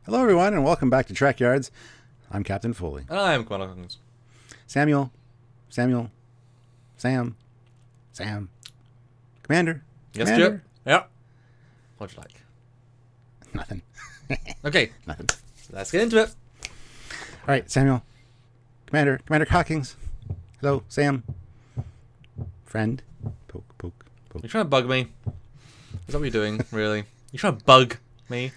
Hello, everyone, and welcome back to Trekyards. I'm Captain Foley. And I am Commander. Samuel. Sam. Commander. Yes, Commander. Stuart. Yeah. What'd you like? Nothing. Okay, Nothing. let's get into it. All right, Samuel. Commander Hawkins. Hello, Sam. Friend. Poke. You're trying to bug me. Is that what you're doing, really? You're trying to bug me?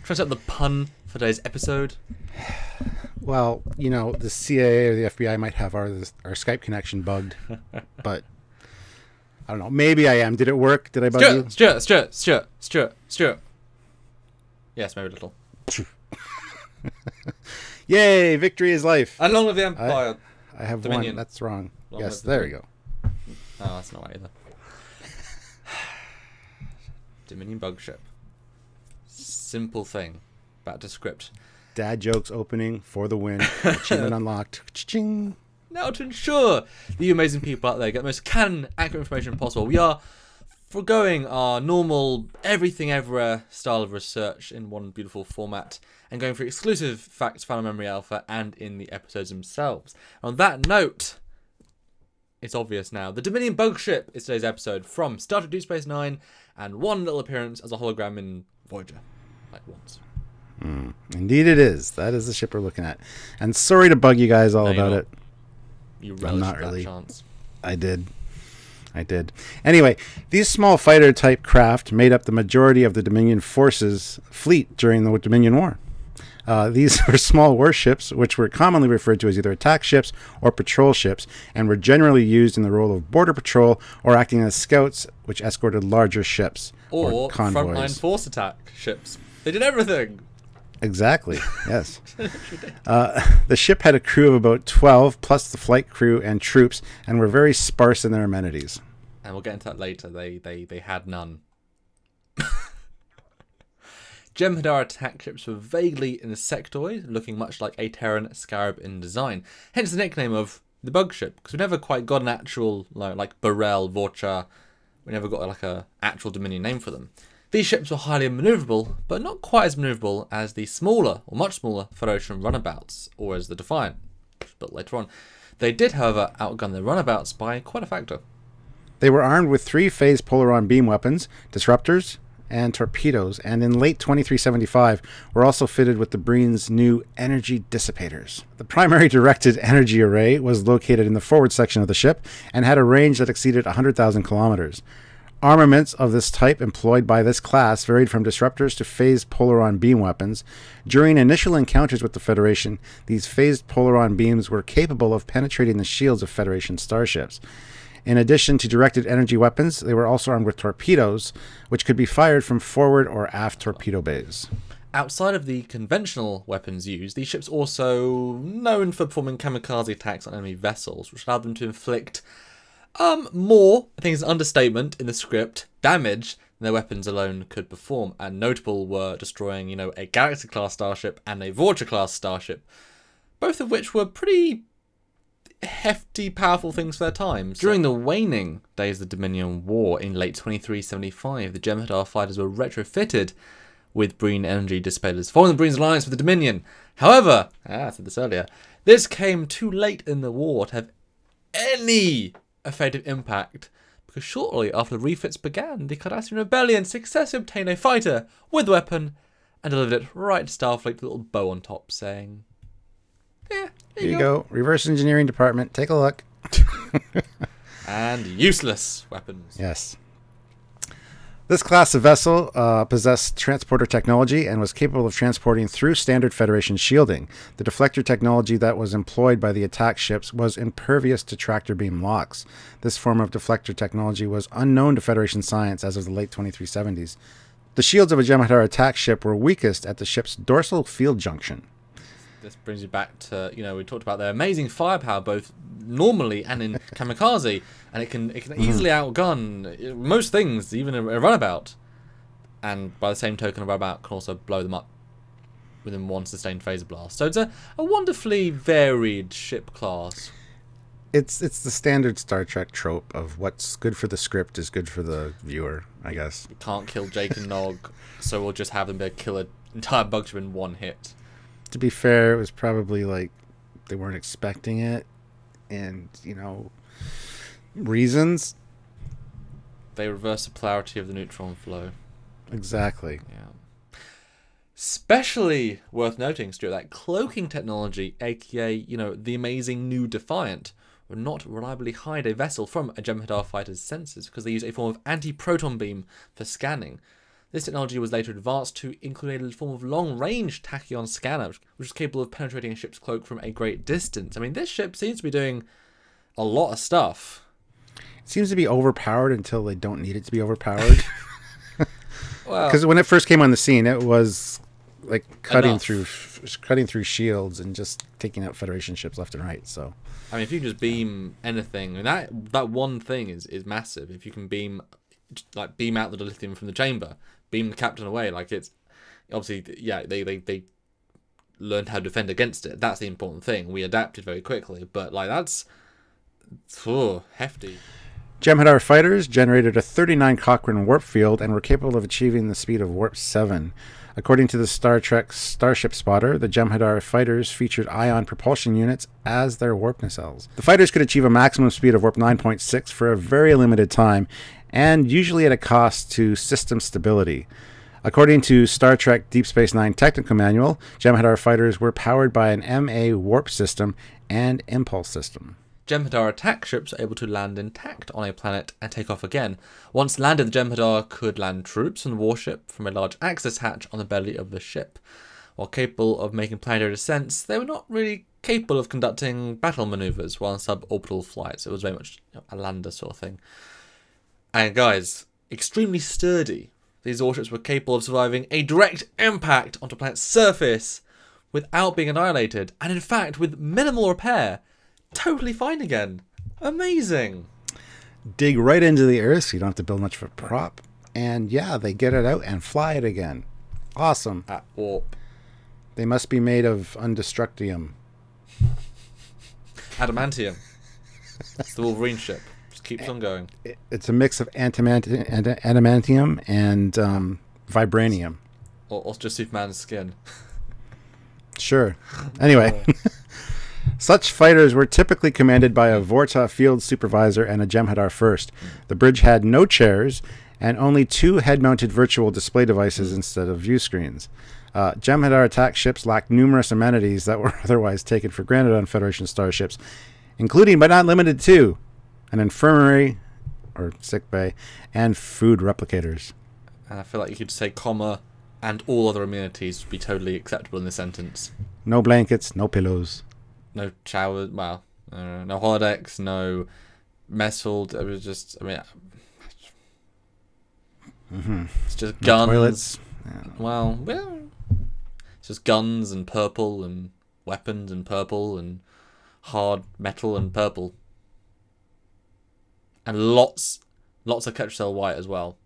Trying to set up the pun for today's episode? Well, you know, the CIA or the FBI might have our Skype connection bugged, but I don't know. Maybe I am. Did it work? Did I bug you? Stuart. Yes, maybe a little. Yay! Victory is life. And long live the Empire. I have Dominion. one. That's wrong. Long Yes, live there you go. Oh, that's not right either. Dominion bug ship. Simple thing. Back to script. Dad jokes opening for the win. Achievement unlocked. Cha-ching. Now, to ensure that you amazing people out there get the most canon, accurate information possible, we are foregoing our normal everything everywhere style of research in one beautiful format and going for exclusive facts found on Memory Alpha and in the episodes themselves. On that note, it's obvious now. The Dominion bug ship is today's episode from Star Trek Deep Space Nine, and one little appearance as a hologram in Voyager, like once. Indeed it is. That is the ship we're looking at. And sorry to bug you guys all No, you're about not. it. You I'm relish not that really. chance. I did. Anyway, these small fighter-type craft made up the majority of the Dominion forces fleet during the Dominion War. These were small warships, which were commonly referred to as either attack ships or patrol ships, and were generally used in the role of border patrol or acting as scouts, which escorted larger ships Or convoys. frontline force attack ships. They did everything. Exactly, yes. The ship had a crew of about 12, plus the flight crew and troops, and were very sparse in their amenities. And we'll get into that later. They had none. Jem'Hadar attack ships were vaguely insectoid, looking much like a Terran scarab in design. Hence the nickname of the bug ship, because we never quite got an actual, like Burrell, Vorcha, we never got like a actual Dominion name for them. These ships were highly maneuverable, but not quite as maneuverable as the smaller, or much smaller, Federation runabouts, or as the Defiant, which was built later on. They did, however, outgun the runabouts by quite a factor. They were armed with 3-phase polaron beam weapons, disruptors, and torpedoes, and in late 2375 were also fitted with the Breen's new energy dissipators. The primary directed energy array was located in the forward section of the ship and had a range that exceeded 100,000 kilometers. Armaments of this type employed by this class varied from disruptors to phased polaron beam weapons. During initial encounters with the Federation, these phased polaron beams were capable of penetrating the shields of Federation starships. In addition to directed energy weapons, they were also armed with torpedoes, which could be fired from forward or aft torpedo bays. Outside of the conventional weapons used, these ships also known for performing kamikaze attacks on enemy vessels, which allowed them to inflict more, I think it's an understatement in the script, damage than their weapons alone could perform. And notable were destroying, a Galaxy-class starship and a Voyager-class starship, both of which were pretty hefty, powerful things for their times. During the waning days of the Dominion War in late 2375, the Jem'Hadar fighters were retrofitted with Breen energy dissipators, following the Breen's alliance with the Dominion. However, I said this earlier, this came too late in the war to have any effective impact, because shortly after the refits began, the Cardassian Rebellion successfully obtained a fighter with a weapon and delivered it right to Starfleet with a little bow on top saying, yeah, Here you go. Reverse engineering department. Take a look. And useless weapons. Yes. This class of vessel possessed transporter technology and was capable of transporting through standard Federation shielding. The deflector technology that was employed by the attack ships was impervious to tractor beam locks. This form of deflector technology was unknown to Federation science as of the late 2370s. The shields of a Jem'Hadar attack ship were weakest at the ship's dorsal field junction. This brings you back to, we talked about their amazing firepower, both normally and in kamikaze, and it can easily outgun most things, even a runabout. And by the same token, a runabout can also blow them up within one sustained phaser blast. So it's a wonderfully varied ship class. It's the standard Star Trek trope of what's good for the script is good for the viewer, I guess. We can't kill Jake and Nog, so we'll just have them be able to kill a entire bug ship in one hit. To be fair, it was probably like they weren't expecting it, and reasons. They reverse the polarity of the neutron flow. Exactly. Yeah. Especially worth noting, Stuart, that cloaking technology, aka, the amazing new Defiant, would not reliably hide a vessel from a Jem'Hadar fighter's sensors because they use a form of anti-proton beam for scanning. This technology was later advanced to include a form of long-range tachyon scanner, which is capable of penetrating a ship's cloak from a great distance. I mean, this ship seems to be doing a lot of stuff. It seems to be overpowered until they don't need it to be overpowered. Well, because when it first came on the scene, it was like cutting through shields and just taking out Federation ships left and right. So, I mean, if you can just beam anything, I mean, that one thing is massive. If you can beam out the dilithium from the chamber, beam the captain away, like it's obviously, yeah, they learned how to defend against it. That's the important thing. We adapted very quickly, but like that's hefty. Jem'Hadar fighters generated a 39 Cochrane warp field and were capable of achieving the speed of warp 7. According to the Star Trek Starship Spotter, the Jem'Hadar fighters featured ion propulsion units as their warp nacelles. The fighters could achieve a maximum speed of warp 9.6 for a very limited time, and usually at a cost to system stability. According to Star Trek Deep Space Nine Technical Manual, Jem'Hadar fighters were powered by an MA warp system and impulse system. Jem'Hadar attack ships are able to land intact on a planet and take off again. Once landed, the Jem'Hadar could land troops and warship from a large access hatch on the belly of the ship. While capable of making planetary descents, they were not really capable of conducting battle maneuvers while in suborbital flights. It was very much a lander sort of thing. And guys, extremely sturdy. These warships were capable of surviving a direct impact onto a planet's surface without being annihilated, and in fact, with minimal repair, totally fine again. Amazing. Dig right into the earth so you don't have to build much of a prop. And yeah, they get it out and fly it again. Awesome. At warp. They must be made of undestructium. Adamantium. It's the Wolverine ship. Just keeps on going. It's a mix of adamantium and vibranium. Or just Superman's skin. Sure. Anyway. Such fighters were typically commanded by a Vorta field supervisor and a Jem'Hadar first. The bridge had no chairs and only 2 head-mounted virtual display devices instead of view screens. Jem'Hadar attack ships lacked numerous amenities that were otherwise taken for granted on Federation starships, including but not limited to an infirmary or sick bay and food replicators. And I feel like you could say comma and all other amenities would be totally acceptable in this sentence. No blankets, no pillows. No showers, well, no holodecks, no mess hall. It was just, I mean, it's just guns. No toilets. Yeah. Well, it's just guns and purple and weapons and purple and hard metal and purple. And lots of Ketracel white as well.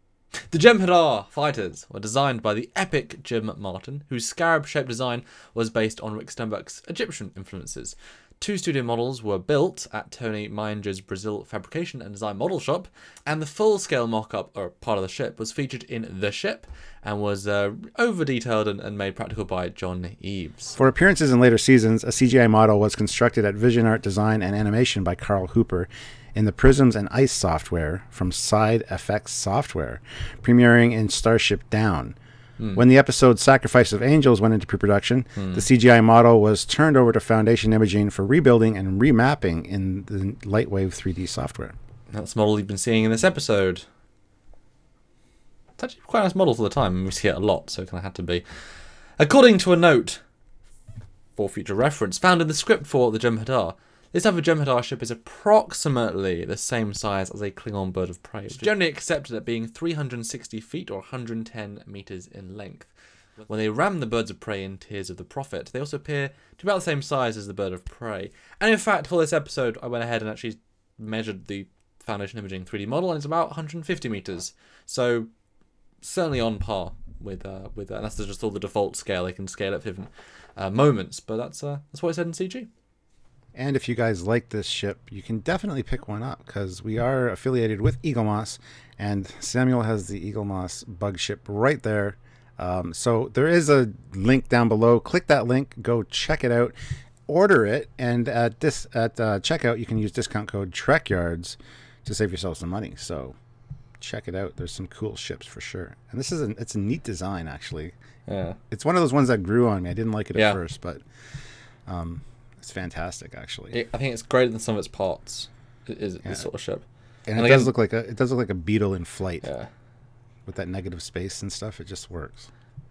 The Jem'Hadar fighters were designed by the epic Jim Martin, whose scarab-shaped design was based on Rick Sternbach's Egyptian influences. 2 studio models were built at Tony Mainger's Brazil Fabrication and Design Model Shop, and the full-scale mock-up, or part of the ship, was featured in The Ship, and was over-detailed and made practical by John Eaves. For appearances in later seasons, a CGI model was constructed at Vision Art Design and Animation by Carl Hooper, in the Prisms and Ice software from Side FX Software, premiering in Starship Down. When the episode Sacrifice of Angels went into pre-production, the CGI model was turned over to Foundation Imaging for rebuilding and remapping in the Lightwave 3D software. That's the model you've been seeing in this episode. It's actually quite a nice model for the time. We see it a lot, so it kind of had to be. According to a note for future reference found in the script for the Jem'Hadar, this type of Jem'Hadar ship is approximately the same size as a Klingon bird of prey, which is generally accepted at being 360 feet or 110 meters in length. When they ram the birds of prey in Tears of the Prophet, they also appear to be about the same size as the bird of prey. And in fact, for this episode, I went ahead and actually measured the Foundation Imaging 3D model, and it's about 150 meters. So certainly on par with that. And that's just all the default scale. They can scale at different moments, but that's what it said in CG. And if you guys like this ship, you can definitely pick one up because we are affiliated with Eaglemoss, and Samuel has the Eaglemoss bug ship right there So there is a link down below. Click that link, go check it out, order it, and at checkout you can use discount code Trekyards to save yourself some money. So check it out. There's some cool ships for sure, and it's a neat design actually. Yeah, it's one of those ones that grew on me. I didn't like it at first, but it's fantastic actually. I think it's greater than some of its parts. Is this sort of ship, and it does look like a beetle in flight. Yeah. With that negative space and stuff, it just works.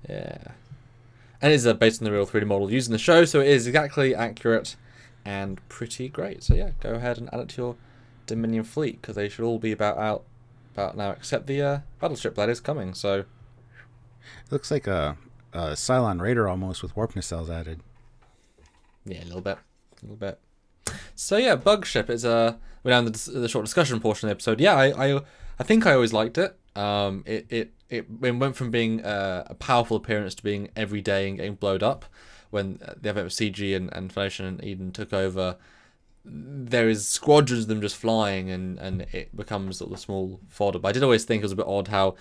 Yeah. And it is based on the real 3D model used in the show, so it is exactly accurate and pretty great. So yeah, go ahead and add it to your Dominion fleet, because they should all be about now, except the battleship that is coming. So it looks like a Cylon Raider almost, with warp nacelles added. Yeah, a little bit. So yeah, Bug Ship is we're down the short discussion portion of the episode. Yeah, I think I always liked it. It went from being a powerful appearance to being everyday and getting blowed up. When the event of CG and Foundation and Eden took over, there is squadrons of them just flying, and it becomes sort of a small fodder. But I did always think it was a bit odd how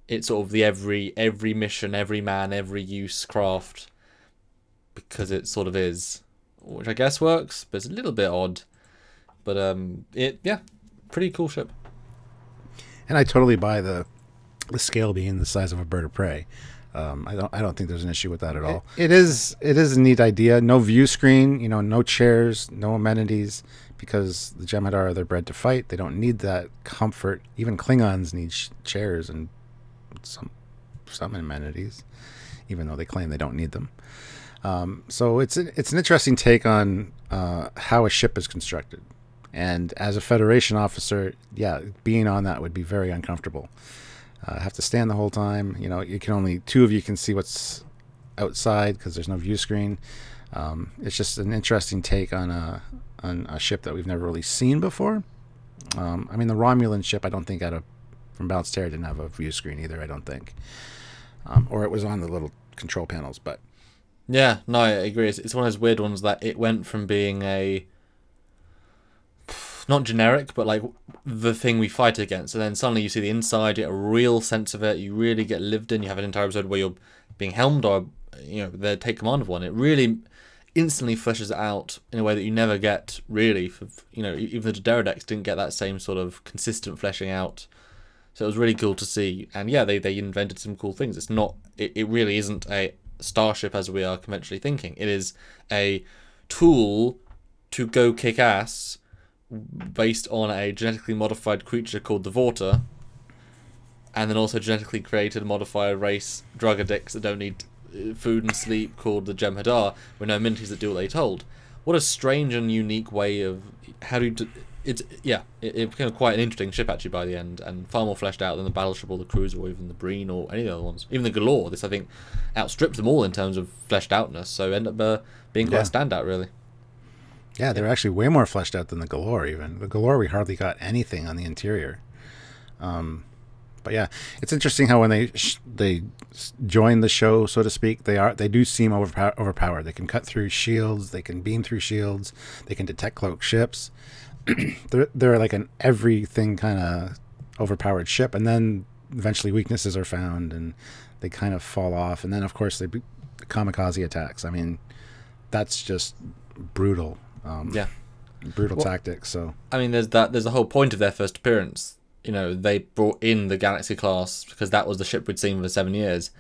it's sort of the every mission, every man, every use craft, because it sort of is, which I guess works, but it's a little bit odd. But pretty cool ship. And I totally buy the scale being the size of a bird of prey. I don't think there's an issue with that at all. It is a neat idea. No view screen, no chairs, no amenities, because the Jem'Hadar, they're bred to fight. They don't need that comfort. Even Klingons need chairs and some amenities, even though they claim they don't need them. So it's an interesting take on how a ship is constructed. And as a Federation officer, yeah, being on that would be very uncomfortable. Have to stand the whole time. You can only two of you can see what's outside because there's no view screen. It's just an interesting take on a ship that we've never really seen before. I mean, the Romulan ship, I don't think from Balanced Terror didn't have a view screen either. I don't think, or it was on the little control panels. But yeah, no, I agree. It's one of those weird ones that it went from being not generic, but like the thing we fight against, and then suddenly you see the inside, you get a real sense of it, you really get lived in, you have an entire episode where you're being helmed or they take command of one. It really instantly fleshes it out in a way that you never get really for, even the Jem'Hadar decks didn't get that same sort of consistent fleshing out. So it was really cool to see, and yeah, they invented some cool things. It really isn't a starship as we are conventionally thinking. It is a tool to go kick ass based on a genetically modified creature called the Vorta, and then also genetically created modified race drug addicts that don't need food and sleep called the Jem'Hadar, with no amenities that do what they told. What a strange and unique way of how do you it became quite an interesting ship actually by the end, and far more fleshed out than the battleship or the cruiser or even the Breen or any of the other ones. Even the Galore, this I think outstripped them all in terms of fleshed outness, so ended up being quite a standout really. Yeah, they're actually way more fleshed out than the Galore even. The Galore, we hardly got anything on the interior. But yeah, it's interesting how when they join the show, so to speak, they do seem overpowered. They can cut through shields, they can beam through shields, they can detect cloaked ships. they're like an everything kind of overpowered ship, and then eventually weaknesses are found and they kind of fall off, and then of course the kamikaze attacks. I mean, that's just brutal. Brutal tactics. So I mean, there's the whole point of their first appearance. They brought in the Galaxy class because that was the ship we'd seen for 7 years,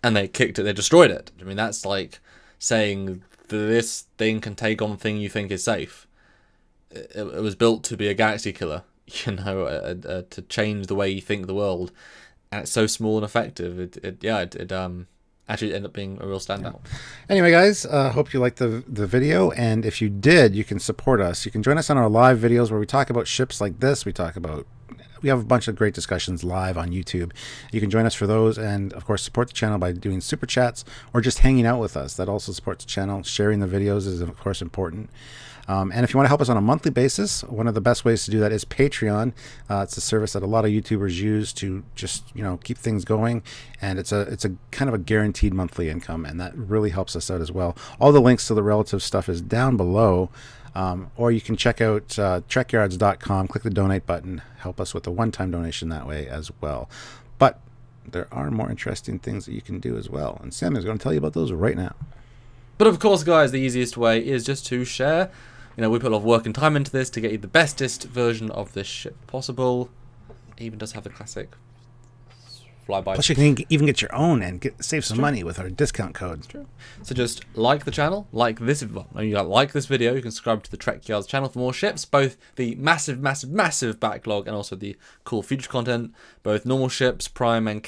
and they kicked it, they destroyed it. I mean, that's like saying this thing can take on thing you think is safe. It was built to be a galaxy killer, to change the way you think the world, and it's so small and effective. It actually ended up being a real standout. Anyway, guys, hope you liked the video, and if you did, you can support us. You can join us on our live videos where we talk about ships like this. We have a bunch of great discussions live on YouTube. You can join us for those, and of course support the channel by doing super chats or just hanging out with us. That also supports the channel. Sharing the videos is of course important. And if you want to help us on a monthly basis, one of the best ways to do that is Patreon. It's a service that a lot of YouTubers use to just keep things going, and it's a kind of a guaranteed monthly income, and that really helps us out as well. All the links to the relative stuff is down below, or you can check out Trekyards.com, click the donate button, help us with a one-time donation that way as well. But there are more interesting things that you can do as well. And Sam is going to tell you about those right now. But of course, guys, the easiest way is just to share. You know, we put a lot of work and time into this to get you the bestest version of this ship possible. It even does have the classic flyby. Plus, you can even get your own and save some money with our discount code. That's true. So just like the channel, like this. Well, you like this video. You can subscribe to the Trekyards channel for more ships, both the massive, massive, massive backlog and also the cool future content. Both normal ships, Prime and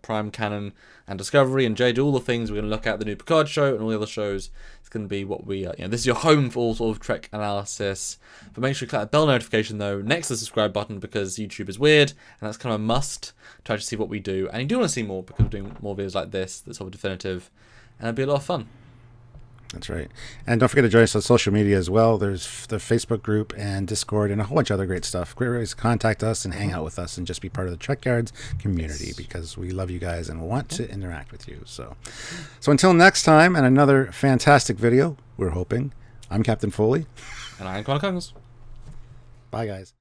Prime Canon, and Discovery and Jade. All the things we're going to look at. The new Picard show and all the other shows. It's going to be what we. This is your home for all sort of Trek analysis. But make sure you click that bell notification though next to the subscribe button, because YouTube is weird and that's kind of a must to actually see what we do. And you do want to see more because we're doing more videos like this. That's sort of definitive, and it'll be a lot of fun. That's right. And don't forget to join us on social media as well. There's the Facebook group and Discord and a whole bunch of other great stuff. Great ways to contact us and hang out with us and just be part of the Trekyards community, because we love you guys and want to interact with you. So until next time and another fantastic video, we're hoping. I'm Captain Foley. And I'm Connor Combs. Bye, guys.